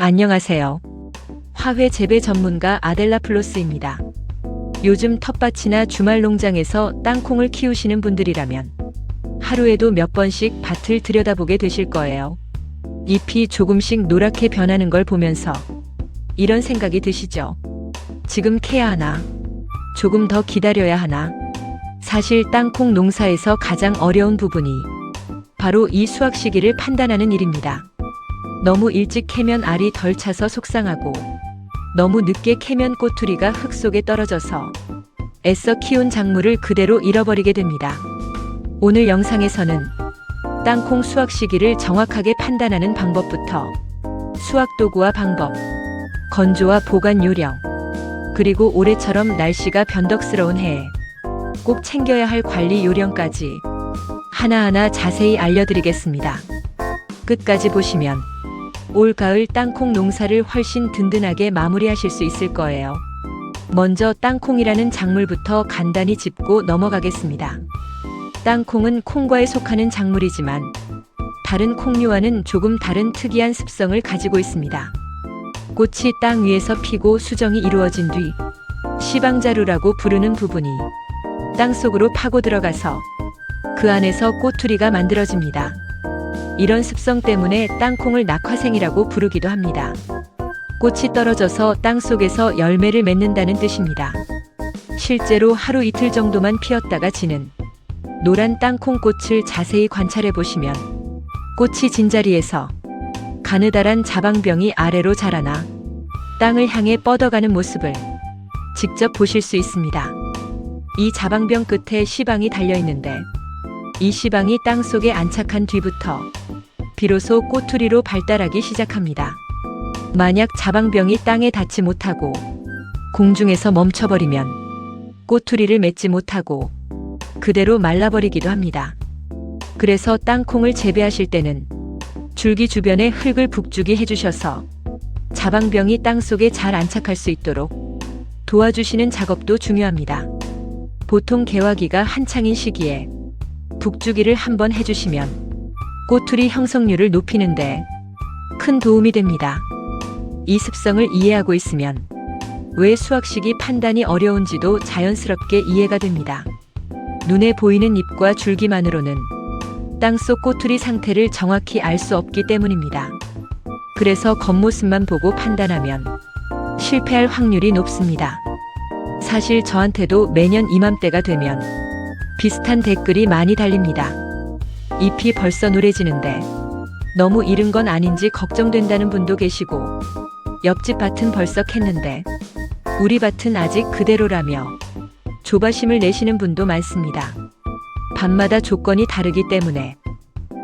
안녕하세요. 화훼 재배 전문가 아델라 플로스입니다. 요즘 텃밭이나 주말 농장에서 땅콩을 키우시는 분들이라면 하루에도 몇 번씩 밭을 들여다보게 되실 거예요. 잎이 조금씩 노랗게 변하는 걸 보면서 이런 생각이 드시죠? 지금 캐야 하나? 조금 더 기다려야 하나? 사실 땅콩 농사에서 가장 어려운 부분이 바로 이 수확 시기를 판단하는 일입니다. 너무 일찍 캐면 알이 덜 차서 속상하고 너무 늦게 캐면 꼬투리가 흙 속에 떨어져서 애써 키운 작물을 그대로 잃어버리게 됩니다. 오늘 영상에서는 땅콩 수확 시기를 정확하게 판단하는 방법부터 수확 도구와 방법, 건조와 보관 요령, 그리고 올해처럼 날씨가 변덕스러운 해에 꼭 챙겨야 할 관리 요령까지 하나하나 자세히 알려드리겠습니다. 끝까지 보시면 올 가을 땅콩 농사를 훨씬 든든하게 마무리하실 수 있을 거예요. 먼저 땅콩이라는 작물부터 간단히 짚고 넘어가겠습니다. 땅콩은 콩과에 속하는 작물이지만 다른 콩류와는 조금 다른 특이한 습성을 가지고 있습니다. 꽃이 땅 위에서 피고 수정이 이루어진 뒤 시방자루라고 부르는 부분이 땅 속으로 파고 들어가서 그 안에서 꼬투리가 만들어집니다. 이런 습성 때문에 땅콩을 낙화생이라고 부르기도 합니다. 꽃이 떨어져서 땅 속에서 열매를 맺는다는 뜻입니다. 실제로 하루 이틀 정도만 피었다가 지는 노란 땅콩꽃을 자세히 관찰해 보시면 꽃이 진 자리에서 가느다란 자방병이 아래로 자라나 땅을 향해 뻗어가는 모습을 직접 보실 수 있습니다. 이 자방병 끝에 시방이 달려 있는데 이 시방이 땅 속에 안착한 뒤부터 비로소 꼬투리로 발달하기 시작합니다. 만약 자방병이 땅에 닿지 못하고 공중에서 멈춰버리면 꼬투리를 맺지 못하고 그대로 말라버리기도 합니다. 그래서 땅콩을 재배하실 때는 줄기 주변에 흙을 북주기 해주셔서 자방병이 땅 속에 잘 안착할 수 있도록 도와주시는 작업도 중요합니다. 보통 개화기가 한창인 시기에 북주기를 한번 해주시면 꼬투리 형성률을 높이는데 큰 도움이 됩니다. 이 습성을 이해하고 있으면 왜 수확 시기 판단이 어려운지도 자연스럽게 이해가 됩니다. 눈에 보이는 잎과 줄기만으로는 땅속 꼬투리 상태를 정확히 알 수 없기 때문입니다. 그래서 겉모습만 보고 판단하면 실패할 확률이 높습니다. 사실 저한테도 매년 이맘때가 되면 비슷한 댓글이 많이 달립니다. 잎이 벌써 노래지는데 너무 이른 건 아닌지 걱정된다는 분도 계시고 옆집 밭은 벌써 캤는데 우리 밭은 아직 그대로라며 조바심을 내시는 분도 많습니다. 밭마다 조건이 다르기 때문에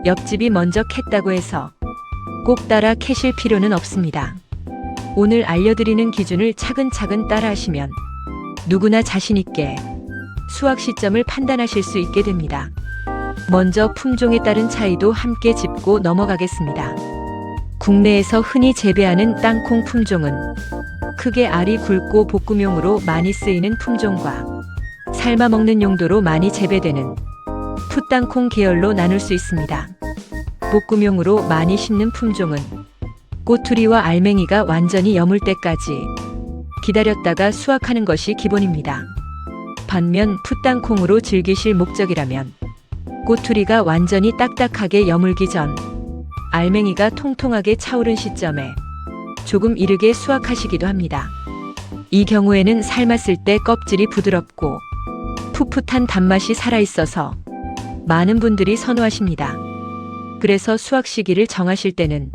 옆집이 먼저 캤다고 해서 꼭 따라 캐실 필요는 없습니다. 오늘 알려드리는 기준을 차근차근 따라하시면 누구나 자신있게 수확 시점을 판단하실 수 있게 됩니다. 먼저 품종에 따른 차이도 함께 짚고 넘어가겠습니다. 국내에서 흔히 재배하는 땅콩 품종은 크게 알이 굵고 볶음용으로 많이 쓰이는 품종과 삶아 먹는 용도로 많이 재배되는 풋땅콩 계열로 나눌 수 있습니다. 볶음용으로 많이 심는 품종은 꼬투리와 알맹이가 완전히 여물 때까지 기다렸다가 수확하는 것이 기본입니다. 반면 풋땅콩으로 즐기실 목적이라면 꼬투리가 완전히 딱딱하게 여물기 전 알맹이가 통통하게 차오른 시점에 조금 이르게 수확하시기도 합니다. 이 경우에는 삶았을 때 껍질이 부드럽고 풋풋한 단맛이 살아있어서 많은 분들이 선호하십니다. 그래서 수확 시기를 정하실 때는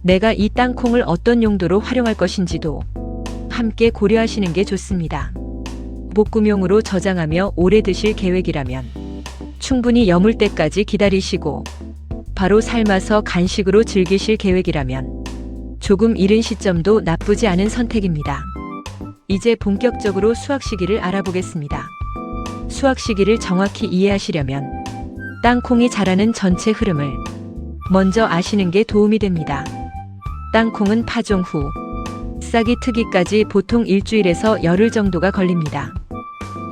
내가 이 땅콩을 어떤 용도로 활용할 것인지도 함께 고려하시는 게 좋습니다. 볶음용으로 저장하며 오래 드실 계획이라면 충분히 여물 때까지 기다리시고 바로 삶아서 간식으로 즐기실 계획이라면 조금 이른 시점도 나쁘지 않은 선택입니다. 이제 본격적으로 수확 시기를 알아보겠습니다. 수확 시기를 정확히 이해하시려면 땅콩이 자라는 전체 흐름을 먼저 아시는 게 도움이 됩니다. 땅콩은 파종 후 싹이 트기까지 보통 일주일에서 열흘 정도가 걸립니다.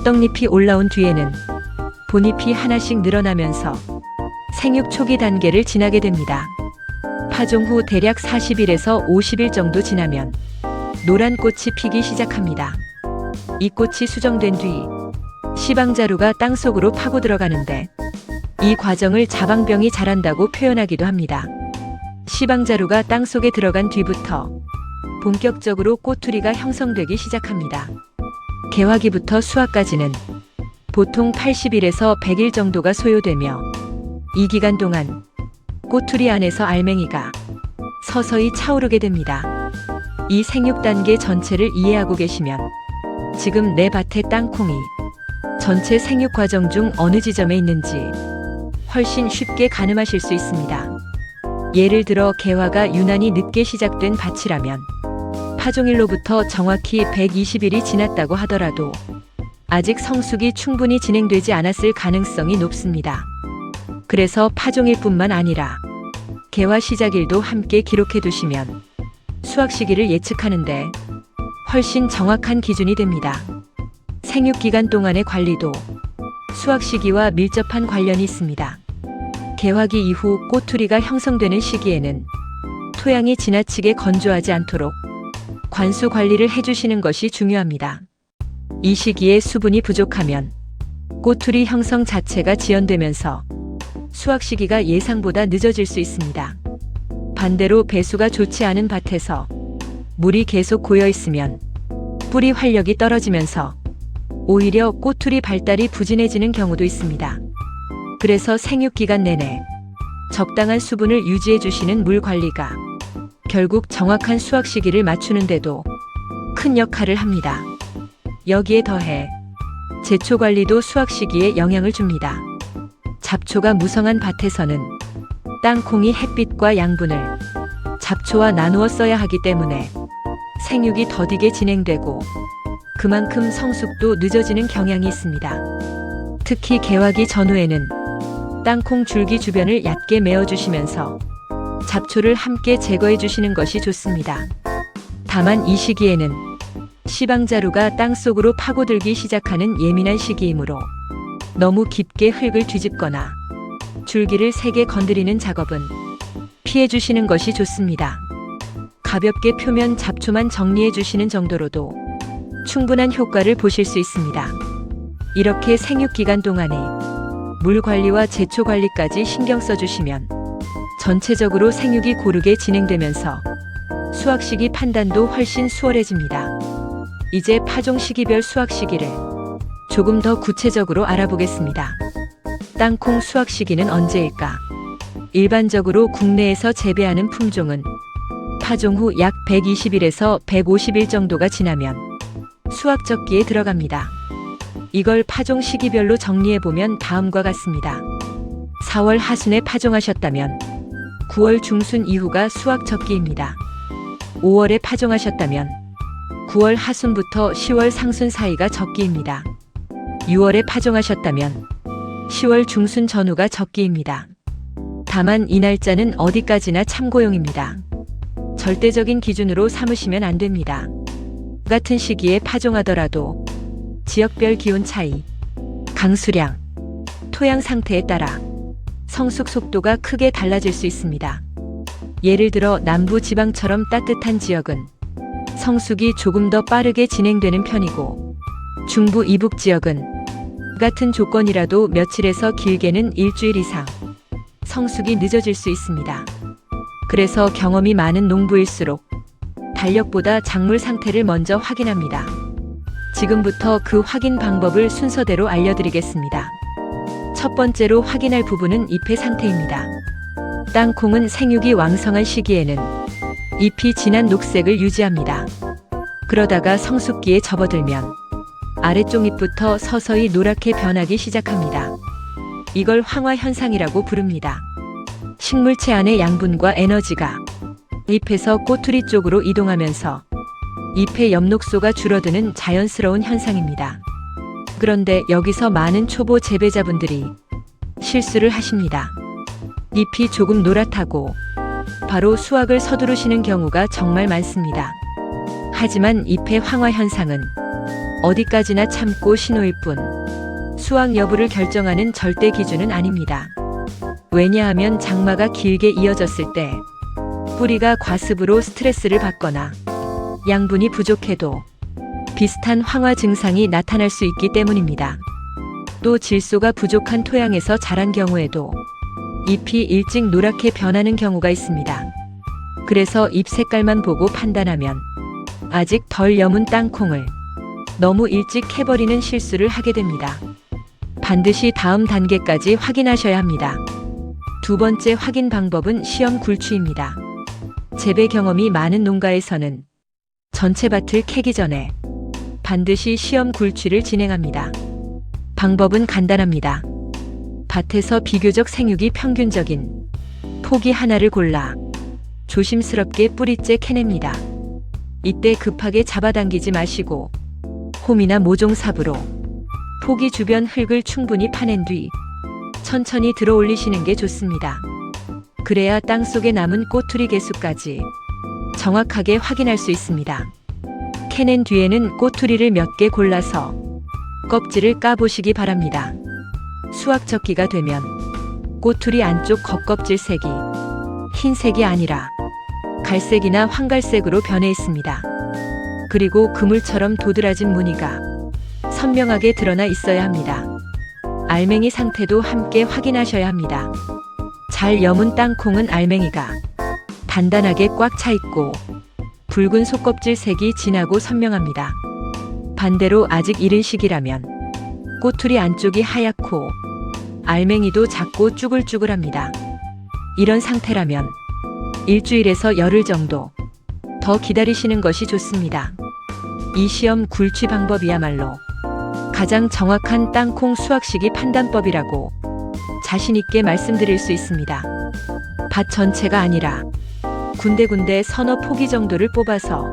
떡잎이 올라온 뒤에는 본잎이 하나씩 늘어나면서 생육 초기 단계를 지나게 됩니다. 파종 후 대략 40일에서 50일 정도 지나면 노란 꽃이 피기 시작합니다. 이 꽃이 수정된 뒤 시방자루가 땅속으로 파고 들어가는데 이 과정을 자방병이 자란다고 표현하기도 합니다. 시방자루가 땅속에 들어간 뒤부터 본격적으로 꼬투리가 형성되기 시작합니다. 개화기부터 수확까지는 보통 80일에서 100일 정도가 소요되며 이 기간 동안 꼬투리 안에서 알맹이가 서서히 차오르게 됩니다. 이 생육 단계 전체를 이해하고 계시면 지금 내 밭의 땅콩이 전체 생육 과정 중 어느 지점에 있는지 훨씬 쉽게 가늠하실 수 있습니다. 예를 들어 개화가 유난히 늦게 시작된 밭이라면 파종일로부터 정확히 120일이 지났다고 하더라도 아직 성숙이 충분히 진행되지 않았을 가능성이 높습니다. 그래서 파종일뿐만 아니라 개화 시작일도 함께 기록해 두시면 수확 시기를 예측하는데 훨씬 정확한 기준이 됩니다. 생육 기간 동안의 관리도 수확 시기와 밀접한 관련이 있습니다. 개화기 이후 꼬투리가 형성되는 시기에는 토양이 지나치게 건조하지 않도록 관수 관리를 해주시는 것이 중요합니다. 이 시기에 수분이 부족하면 꼬투리 형성 자체가 지연되면서 수확 시기가 예상보다 늦어질 수 있습니다. 반대로 배수가 좋지 않은 밭에서 물이 계속 고여 있으면 뿌리 활력이 떨어지면서 오히려 꼬투리 발달이 부진해지는 경우도 있습니다. 그래서 생육 기간 내내 적당한 수분을 유지해 주시는 물 관리가 결국 정확한 수확 시기를 맞추는데도 큰 역할을 합니다. 여기에 더해 제초 관리도 수확 시기에 영향을 줍니다. 잡초가 무성한 밭에서는 땅콩이 햇빛과 양분을 잡초와 나누어 써야 하기 때문에 생육이 더디게 진행되고 그만큼 성숙도 늦어지는 경향이 있습니다. 특히 개화기 전후에는 땅콩 줄기 주변을 얕게 메어주시면서 잡초를 함께 제거해 주시는 것이 좋습니다. 다만 이 시기에는 시방자루가 땅속으로 파고들기 시작하는 예민한 시기이므로 너무 깊게 흙을 뒤집거나 줄기를 세게 건드리는 작업은 피해 주시는 것이 좋습니다. 가볍게 표면 잡초만 정리해 주시는 정도로도 충분한 효과를 보실 수 있습니다. 이렇게 생육 기간 동안에 물 관리와 제초 관리까지 신경 써주시면 전체적으로 생육이 고르게 진행되면서 수확 시기 판단도 훨씬 수월해집니다. 이제 파종 시기별 수확 시기를 조금 더 구체적으로 알아보겠습니다. 땅콩 수확 시기는 언제일까? 일반적으로 국내에서 재배하는 품종은 파종 후 약 120일에서 150일 정도가 지나면 수확 적기에 들어갑니다. 이걸 파종 시기별로 정리해보면 다음과 같습니다. 4월 하순에 파종하셨다면 9월 중순 이후가 수확 적기입니다. 5월에 파종하셨다면 9월 하순부터 10월 상순 사이가 적기입니다. 6월에 파종하셨다면 10월 중순 전후가 적기입니다. 다만 이 날짜는 어디까지나 참고용입니다. 절대적인 기준으로 삼으시면 안 됩니다. 같은 시기에 파종하더라도 지역별 기온 차이, 강수량, 토양 상태에 따라 성숙 속도가 크게 달라질 수 있습니다. 예를 들어 남부 지방처럼 따뜻한 지역은 성숙이 조금 더 빠르게 진행되는 편이고 중부 이북 지역은 같은 조건이라도 며칠에서 길게는 일주일 이상 성숙이 늦어질 수 있습니다. 그래서 경험이 많은 농부일수록 달력보다 작물 상태를 먼저 확인합니다. 지금부터 그 확인 방법을 순서대로 알려드리겠습니다. 첫 번째로 확인할 부분은 잎의 상태입니다. 땅콩은 생육이 왕성한 시기에는 잎이 진한 녹색을 유지합니다. 그러다가 성숙기에 접어들면 아래쪽 잎부터 서서히 노랗게 변하기 시작합니다. 이걸 황화 현상이라고 부릅니다. 식물체 안의 양분과 에너지가 잎에서 꼬투리 쪽으로 이동하면서 잎의 엽록소가 줄어드는 자연스러운 현상입니다. 그런데 여기서 많은 초보 재배자분들이 실수를 하십니다. 잎이 조금 노랗다고 바로 수확을 서두르시는 경우가 정말 많습니다. 하지만 잎의 황화 현상은 어디까지나 참고 신호일 뿐 수확 여부를 결정하는 절대 기준은 아닙니다. 왜냐하면 장마가 길게 이어졌을 때 뿌리가 과습으로 스트레스를 받거나 양분이 부족해도 비슷한 황화 증상이 나타날 수 있기 때문입니다. 또 질소가 부족한 토양에서 자란 경우에도 잎이 일찍 노랗게 변하는 경우가 있습니다. 그래서 잎 색깔만 보고 판단하면 아직 덜 여문 땅콩을 너무 일찍 캐버리는 실수를 하게 됩니다. 반드시 다음 단계까지 확인하셔야 합니다. 두 번째 확인 방법은 시험 굴추입니다. 재배 경험이 많은 농가에서는 전체 밭을 캐기 전에 반드시 시험 굴추를 진행합니다. 방법은 간단합니다. 밭에서 비교적 생육이 평균적인 포기 하나를 골라 조심스럽게 뿌리째 캐냅니다. 이때 급하게 잡아당기지 마시고 홈이나 모종삽으로 포기 주변 흙을 충분히 파낸 뒤 천천히 들어 올리시는 게 좋습니다. 그래야 땅속에 남은 꼬투리 개수까지 정확하게 확인할 수 있습니다. 캐낸 뒤에는 꼬투리를 몇 개 골라서 껍질을 까보시기 바랍니다. 수확적기가 되면 꼬투리 안쪽 겉껍질 색이 흰색이 아니라 갈색이나 황갈색으로 변해 있습니다. 그리고 그물처럼 도드라진 무늬가 선명하게 드러나 있어야 합니다. 알맹이 상태도 함께 확인하셔야 합니다. 잘 여문 땅콩은 알맹이가 단단하게 꽉 차 있고 붉은 속껍질 색이 진하고 선명합니다. 반대로 아직 이른 시기라면 꼬투리 안쪽이 하얗고 알맹이도 작고 쭈글쭈글합니다. 이런 상태라면 일주일에서 열흘 정도 더 기다리시는 것이 좋습니다. 이 시험 굴취 방법이야말로 가장 정확한 땅콩 수확 시기 판단법이라고 자신 있게 말씀드릴 수 있습니다. 밭 전체가 아니라 군데군데 서너 포기 정도를 뽑아서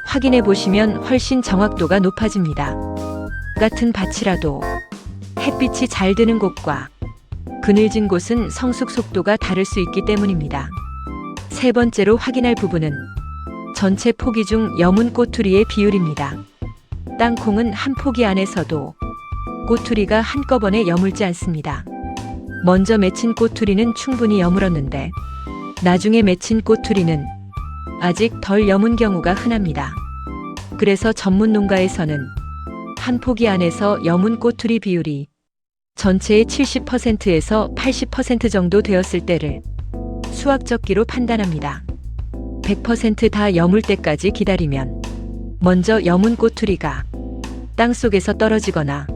확인해 보시면 훨씬 정확도가 높아집니다. 같은 밭이라도 햇빛이 잘 드는 곳과 그늘진 곳은 성숙 속도가 다를 수 있기 때문입니다. 세 번째로 확인할 부분은 전체 포기 중 여문 꼬투리의 비율입니다. 땅콩은 한 포기 안에서도 꼬투리가 한꺼번에 여물지 않습니다. 먼저 맺힌 꼬투리는 충분히 여물었는데 나중에 맺힌 꼬투리는 아직 덜 여문 경우가 흔합니다. 그래서 전문 농가에서는 한 포기 안에서 여문 꼬투리 비율이 전체의 70%에서 80% 정도 되었을 때를 수확적기로 판단합니다. 100% 여물 때까지 기다리면 먼저 여문 꼬투리가 땅속에서 떨어지거나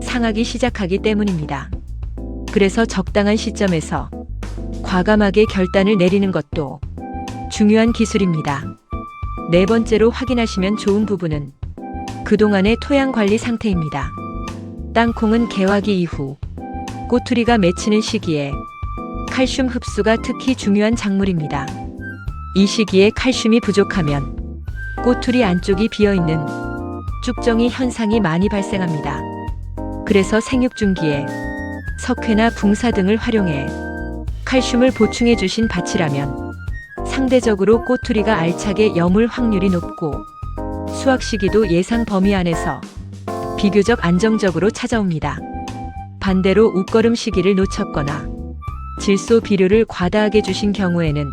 상하기 시작하기 때문입니다. 그래서 적당한 시점에서 과감하게 결단을 내리는 것도 중요한 기술입니다. 네 번째로 확인하시면 좋은 부분은 그동안의 토양 관리 상태입니다. 땅콩은 개화기 이후 꼬투리가 맺히는 시기에 칼슘 흡수가 특히 중요한 작물입니다. 이 시기에 칼슘이 부족하면 꼬투리 안쪽이 비어있는 쭉정이 현상이 많이 발생합니다. 그래서 생육중기에 석회나 붕사 등을 활용해 칼슘을 보충해 주신 밭이라면 상대적으로 꼬투리가 알차게 여물 확률이 높고 수확 시기도 예상 범위 안에서 비교적 안정적으로 찾아옵니다. 반대로 웃거름 시기를 놓쳤거나 질소 비료를 과다하게 주신 경우에는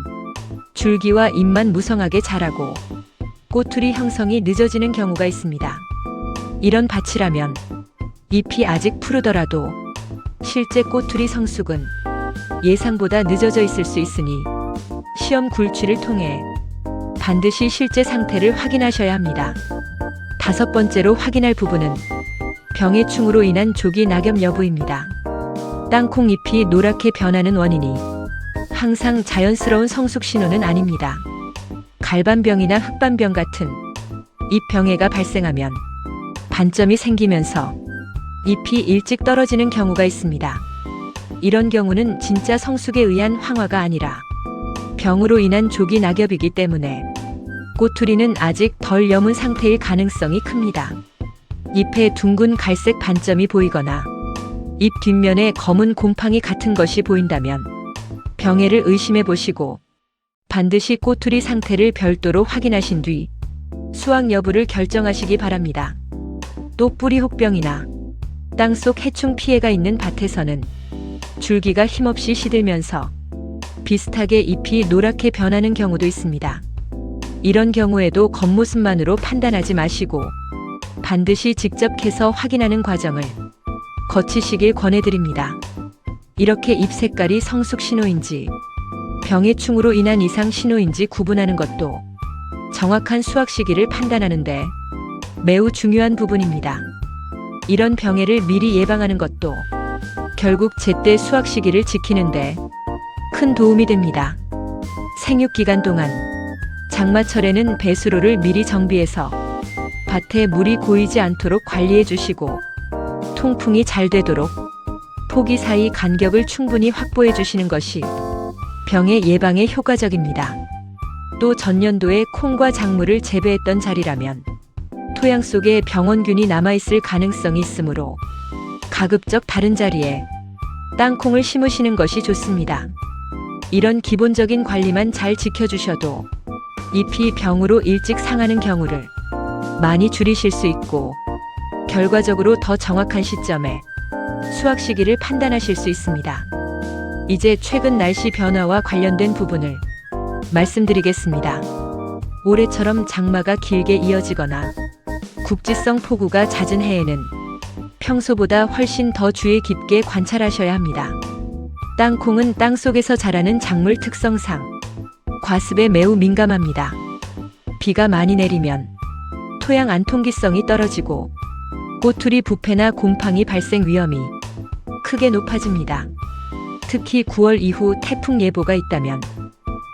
줄기와 잎만 무성하게 자라고 꼬투리 형성이 늦어지는 경우가 있습니다. 이런 밭이라면 잎이 아직 푸르더라도 실제 꼬투리 성숙은 예상보다 늦어져 있을 수 있으니 시험 굴취를 통해 반드시 실제 상태를 확인하셔야 합니다. 다섯 번째로 확인할 부분은 병해충으로 인한 조기 낙엽 여부입니다. 땅콩 잎이 노랗게 변하는 원인이 항상 자연스러운 성숙 신호는 아닙니다. 갈반병이나 흑반병 같은 잎 병해가 발생하면 반점이 생기면서 잎이 일찍 떨어지는 경우가 있습니다. 이런 경우는 진짜 성숙에 의한 황화가 아니라 병으로 인한 조기 낙엽이기 때문에 꼬투리는 아직 덜 여문 상태일 가능성이 큽니다. 잎에 둥근 갈색 반점이 보이거나 잎 뒷면에 검은 곰팡이 같은 것이 보인다면 병해를 의심해 보시고 반드시 꼬투리 상태를 별도로 확인하신 뒤 수확 여부를 결정하시기 바랍니다. 또 뿌리 혹병이나 땅속 해충 피해가 있는 밭에서는 줄기가 힘없이 시들면서 비슷하게 잎이 노랗게 변하는 경우도 있습니다. 이런 경우에도 겉모습만으로 판단하지 마시고 반드시 직접 캐서 확인하는 과정을 거치시길 권해드립니다. 이렇게 잎 색깔이 성숙 신호인지 병의 충으로 인한 이상 신호인지 구분하는 것도 정확한 수확 시기를 판단하는데 매우 중요한 부분입니다. 이런 병해를 미리 예방하는 것도 결국 제때 수확 시기를 지키는데 큰 도움이 됩니다. 생육 기간 동안 장마철에는 배수로를 미리 정비해서 밭에 물이 고이지 않도록 관리해 주시고 통풍이 잘 되도록 포기 사이 간격을 충분히 확보해 주시는 것이 병의 예방에 효과적입니다. 또 전년도에 콩과 작물을 재배했던 자리라면 토양 속에 병원균이 남아있을 가능성이 있으므로 가급적 다른 자리에 땅콩을 심으시는 것이 좋습니다. 이런 기본적인 관리만 잘 지켜주셔도 잎이 병으로 일찍 상하는 경우를 많이 줄이실 수 있고 결과적으로 더 정확한 시점에 수확 시기를 판단하실 수 있습니다. 이제 최근 날씨 변화와 관련된 부분을 말씀드리겠습니다. 올해처럼 장마가 길게 이어지거나 국지성 폭우가 잦은 해에는 평소보다 훨씬 더 주의 깊게 관찰하셔야 합니다. 땅콩은 땅속에서 자라는 작물 특성상 과습에 매우 민감합니다. 비가 많이 내리면 토양 안통기성이 떨어지고 꼬투리 부패나 곰팡이 발생 위험이 크게 높아집니다. 특히 9월 이후 태풍 예보가 있다면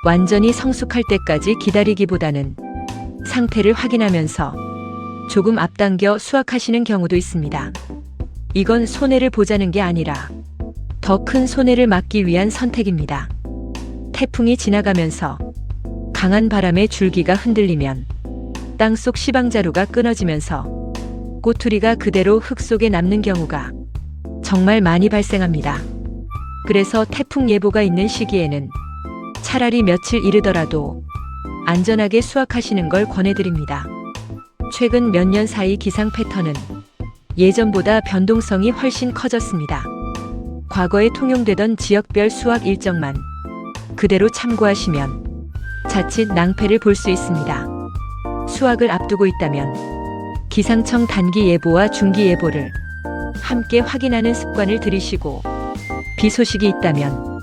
완전히 성숙할 때까지 기다리기보다는 상태를 확인하면서 조금 앞당겨 수확하시는 경우도 있습니다. 이건 손해를 보자는 게 아니라 더 큰 손해를 막기 위한 선택입니다. 태풍이 지나가면서 강한 바람에 줄기가 흔들리면 땅속 시방자루가 끊어지면서 꼬투리가 그대로 흙 속에 남는 경우가 정말 많이 발생합니다. 그래서 태풍 예보가 있는 시기에는 차라리 며칠 이르더라도 안전하게 수확하시는 걸 권해드립니다. 최근 몇 년 사이 기상 패턴은 예전보다 변동성이 훨씬 커졌습니다. 과거에 통용되던 지역별 수확 일정만 그대로 참고하시면 자칫 낭패를 볼 수 있습니다. 수확을 앞두고 있다면 기상청 단기 예보와 중기 예보를 함께 확인하는 습관을 들이시고 비 소식이 있다면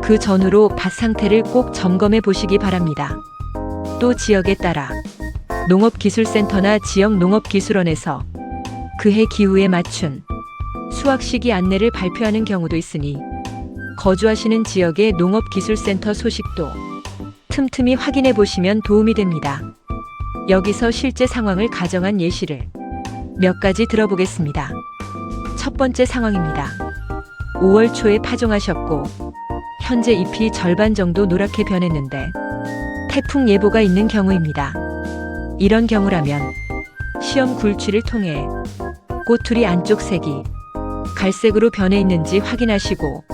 그 전후로 밭 상태를 꼭 점검해 보시기 바랍니다. 또 지역에 따라 농업기술센터나 지역 농업기술원에서 그해 기후에 맞춘 수확 시기 안내를 발표하는 경우도 있으니 거주하시는 지역의 농업기술센터 소식도 틈틈이 확인해 보시면 도움이 됩니다. 여기서 실제 상황을 가정한 예시를 몇 가지 들어보겠습니다. 첫 번째 상황입니다. 5월 초에 파종하셨고 현재 잎이 절반 정도 노랗게 변했는데 태풍 예보가 있는 경우입니다. 이런 경우라면 시험 굴취를 통해 꼬투리 안쪽 색이 갈색으로 변해 있는지 확인하시고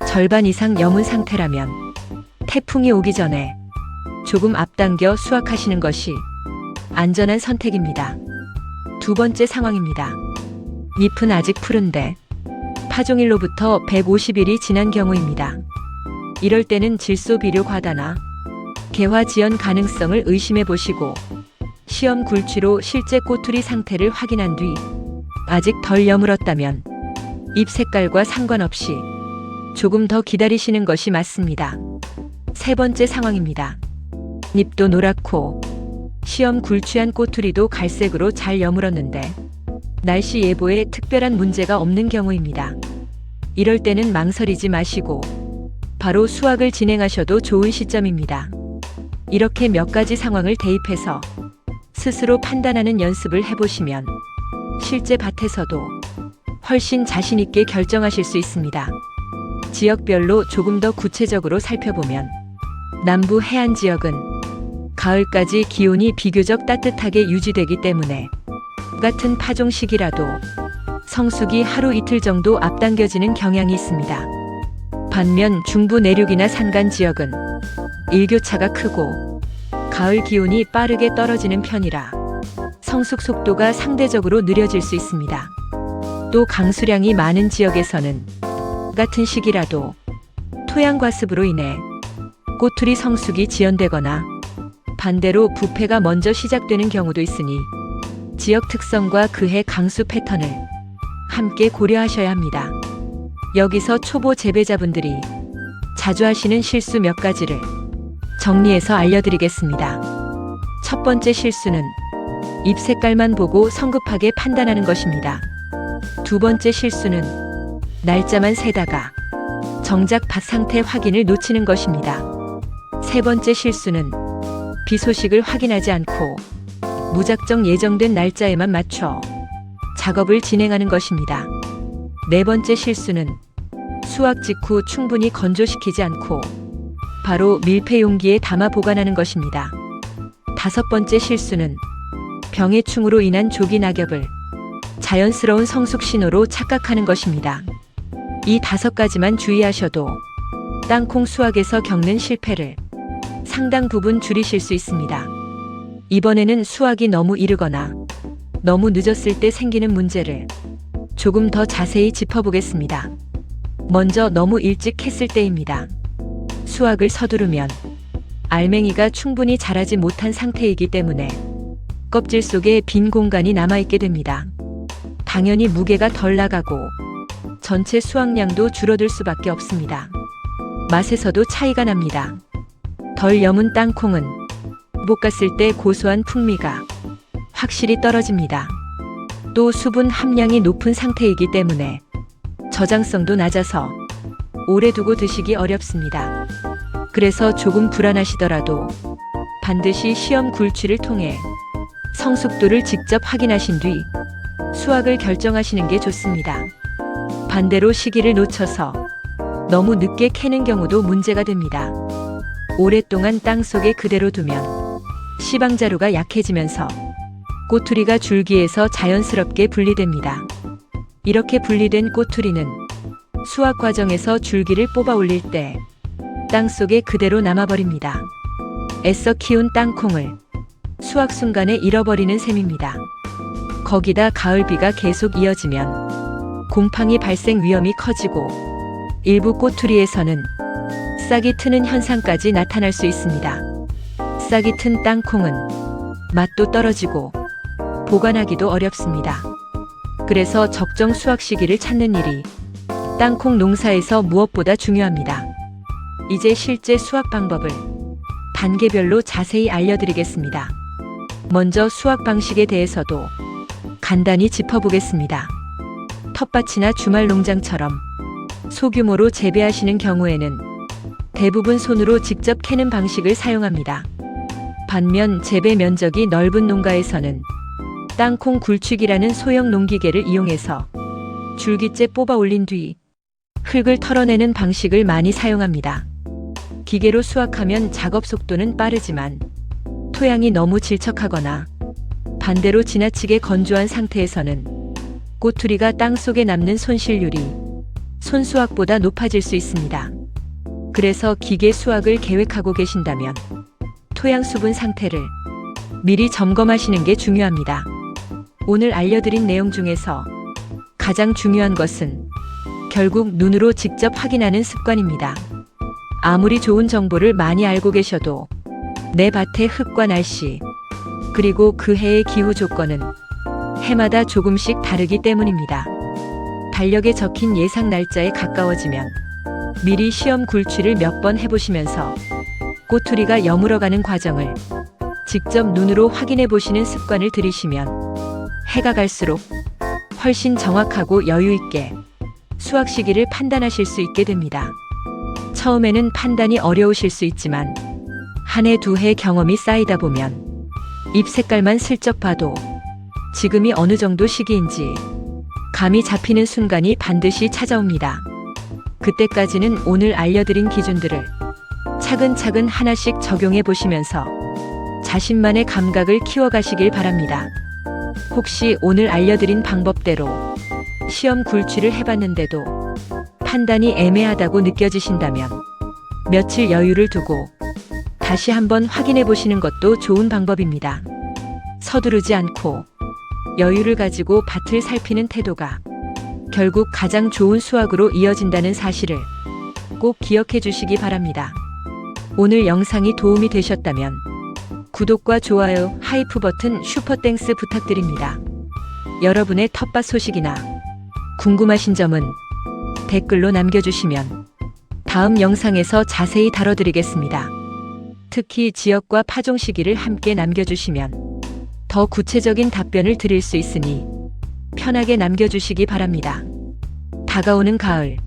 절반 이상 여문 상태라면 태풍이 오기 전에 조금 앞당겨 수확하시는 것이 안전한 선택입니다. 두 번째 상황입니다. 잎은 아직 푸른데 파종일로부터 150일이 지난 경우입니다. 이럴 때는 질소 비료 과다나 개화 지연 가능성을 의심해 보시고 시험 굴취로 실제 꼬투리 상태를 확인한 뒤 아직 덜 여물었다면 잎 색깔과 상관없이 조금 더 기다리시는 것이 맞습니다. 세 번째 상황입니다. 잎도 노랗고 시험 굴취한 꼬투리도 갈색으로 잘 여물었는데 날씨 예보에 특별한 문제가 없는 경우입니다. 이럴 때는 망설이지 마시고 바로 수확을 진행하셔도 좋은 시점입니다. 이렇게 몇 가지 상황을 대입해서 스스로 판단하는 연습을 해보시면 실제 밭에서도 훨씬 자신 있게 결정하실 수 있습니다. 지역별로 조금 더 구체적으로 살펴보면 남부 해안 지역은 가을까지 기온이 비교적 따뜻하게 유지되기 때문에 같은 파종 시기라도 성숙이 하루 이틀 정도 앞당겨지는 경향이 있습니다. 반면 중부 내륙이나 산간 지역은 일교차가 크고 가을 기온이 빠르게 떨어지는 편이라 성숙 속도가 상대적으로 느려질 수 있습니다. 또 강수량이 많은 지역에서는 같은 시기라도 토양 과습으로 인해 꼬투리 성숙이 지연되거나 반대로 부패가 먼저 시작되는 경우도 있으니 지역 특성과 그해 강수 패턴을 함께 고려하셔야 합니다. 여기서 초보 재배자분들이 자주 하시는 실수 몇 가지를 정리해서 알려드리겠습니다. 첫 번째 실수는 잎 색깔만 보고 성급하게 판단하는 것입니다. 두 번째 실수는 날짜만 세다가 정작 밭 상태 확인을 놓치는 것입니다. 세 번째 실수는 비 소식을 확인하지 않고 무작정 예정된 날짜에만 맞춰 작업을 진행하는 것입니다. 네 번째 실수는 수확 직후 충분히 건조시키지 않고 바로 밀폐 용기에 담아 보관하는 것입니다. 다섯 번째 실수는 병해충으로 인한 조기 낙엽을 자연스러운 성숙 신호로 착각하는 것입니다. 이 5가지만 주의하셔도 땅콩 수확에서 겪는 실패를 상당 부분 줄이실 수 있습니다. 이번에는 수확이 너무 이르거나 너무 늦었을 때 생기는 문제를 조금 더 자세히 짚어보겠습니다. 먼저 너무 일찍 했을 때입니다. 수확을 서두르면 알맹이가 충분히 자라지 못한 상태이기 때문에 껍질 속에 빈 공간이 남아있게 됩니다. 당연히 무게가 덜 나가고 전체 수확량도 줄어들 수밖에 없습니다. 맛에서도 차이가 납니다. 덜 여문 땅콩은 볶았을 때 고소한 풍미가 확실히 떨어집니다. 또 수분 함량이 높은 상태이기 때문에 저장성도 낮아서 오래 두고 드시기 어렵습니다. 그래서 조금 불안하시더라도 반드시 시험 굴취를 통해 성숙도를 직접 확인하신 뒤 수확을 결정하시는 게 좋습니다. 반대로 시기를 놓쳐서 너무 늦게 캐는 경우도 문제가 됩니다. 오랫동안 땅 속에 그대로 두면 시방자루가 약해지면서 꼬투리가 줄기에서 자연스럽게 분리됩니다. 이렇게 분리된 꼬투리는 수확 과정에서 줄기를 뽑아 올릴 때 땅 속에 그대로 남아버립니다. 애써 키운 땅콩을 수확 순간에 잃어버리는 셈입니다. 거기다 가을비가 계속 이어지면 곰팡이 발생 위험이 커지고 일부 꼬투리에서는 싹이 트는 현상까지 나타날 수 있습니다. 싹이 튼 땅콩은 맛도 떨어지고 보관하기도 어렵습니다. 그래서 적정 수확 시기를 찾는 일이 땅콩 농사에서 무엇보다 중요합니다. 이제 실제 수확 방법을 단계별로 자세히 알려드리겠습니다. 먼저 수확 방식에 대해서도 간단히 짚어보겠습니다. 텃밭이나 주말 농장처럼 소규모로 재배하시는 경우에는 대부분 손으로 직접 캐는 방식을 사용합니다. 반면 재배 면적이 넓은 농가에서는 땅콩 굴축이라는 소형 농기계를 이용해서 줄기째 뽑아 올린 뒤 흙을 털어내는 방식을 많이 사용합니다. 기계로 수확하면 작업 속도는 빠르지만 토양이 너무 질척하거나 반대로 지나치게 건조한 상태에서는 꼬투리가 땅 속에 남는 손실률이 손수확보다 높아질 수 있습니다. 그래서 기계 수확을 계획하고 계신다면 토양 수분 상태를 미리 점검하시는 게 중요합니다. 오늘 알려드린 내용 중에서 가장 중요한 것은 결국 눈으로 직접 확인하는 습관입니다. 아무리 좋은 정보를 많이 알고 계셔도 내 밭의 흙과 날씨, 그리고 그 해의 기후 조건은 해마다 조금씩 다르기 때문입니다. 달력에 적힌 예상 날짜에 가까워지면 미리 시험 굴취를 몇 번 해보시면서 꼬투리가 여물어가는 과정을 직접 눈으로 확인해 보시는 습관을 들이시면 해가 갈수록 훨씬 정확하고 여유 있게 수확 시기를 판단하실 수 있게 됩니다. 처음에는 판단이 어려우실 수 있지만 한 해 두 해 경험이 쌓이다 보면 잎 색깔만 슬쩍 봐도 지금이 어느 정도 시기인지 감이 잡히는 순간이 반드시 찾아옵니다. 그때까지는 오늘 알려드린 기준들을 차근차근 하나씩 적용해 보시면서 자신만의 감각을 키워가시길 바랍니다. 혹시 오늘 알려드린 방법대로 시험 굴취를 해봤는데도 판단이 애매하다고 느껴지신다면 며칠 여유를 두고 다시 한번 확인해 보시는 것도 좋은 방법입니다. 서두르지 않고 여유를 가지고 밭을 살피는 태도가 결국 가장 좋은 수확으로 이어진다는 사실을 꼭 기억해 주시기 바랍니다. 오늘 영상이 도움이 되셨다면 구독과 좋아요, 하이프 버튼, 슈퍼땡스 부탁드립니다. 여러분의 텃밭 소식이나 궁금하신 점은 댓글로 남겨주시면 다음 영상에서 자세히 다뤄드리겠습니다. 특히 지역과 파종 시기를 함께 남겨주시면 더 구체적인 답변을 드릴 수 있으니 편하게 남겨주시기 바랍니다. 다가오는 가을,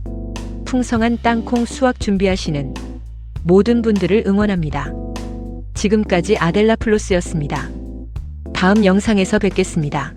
풍성한 땅콩 수확 준비하시는 모든 분들을 응원합니다. 지금까지 아델라플로스였습니다. 다음 영상에서 뵙겠습니다.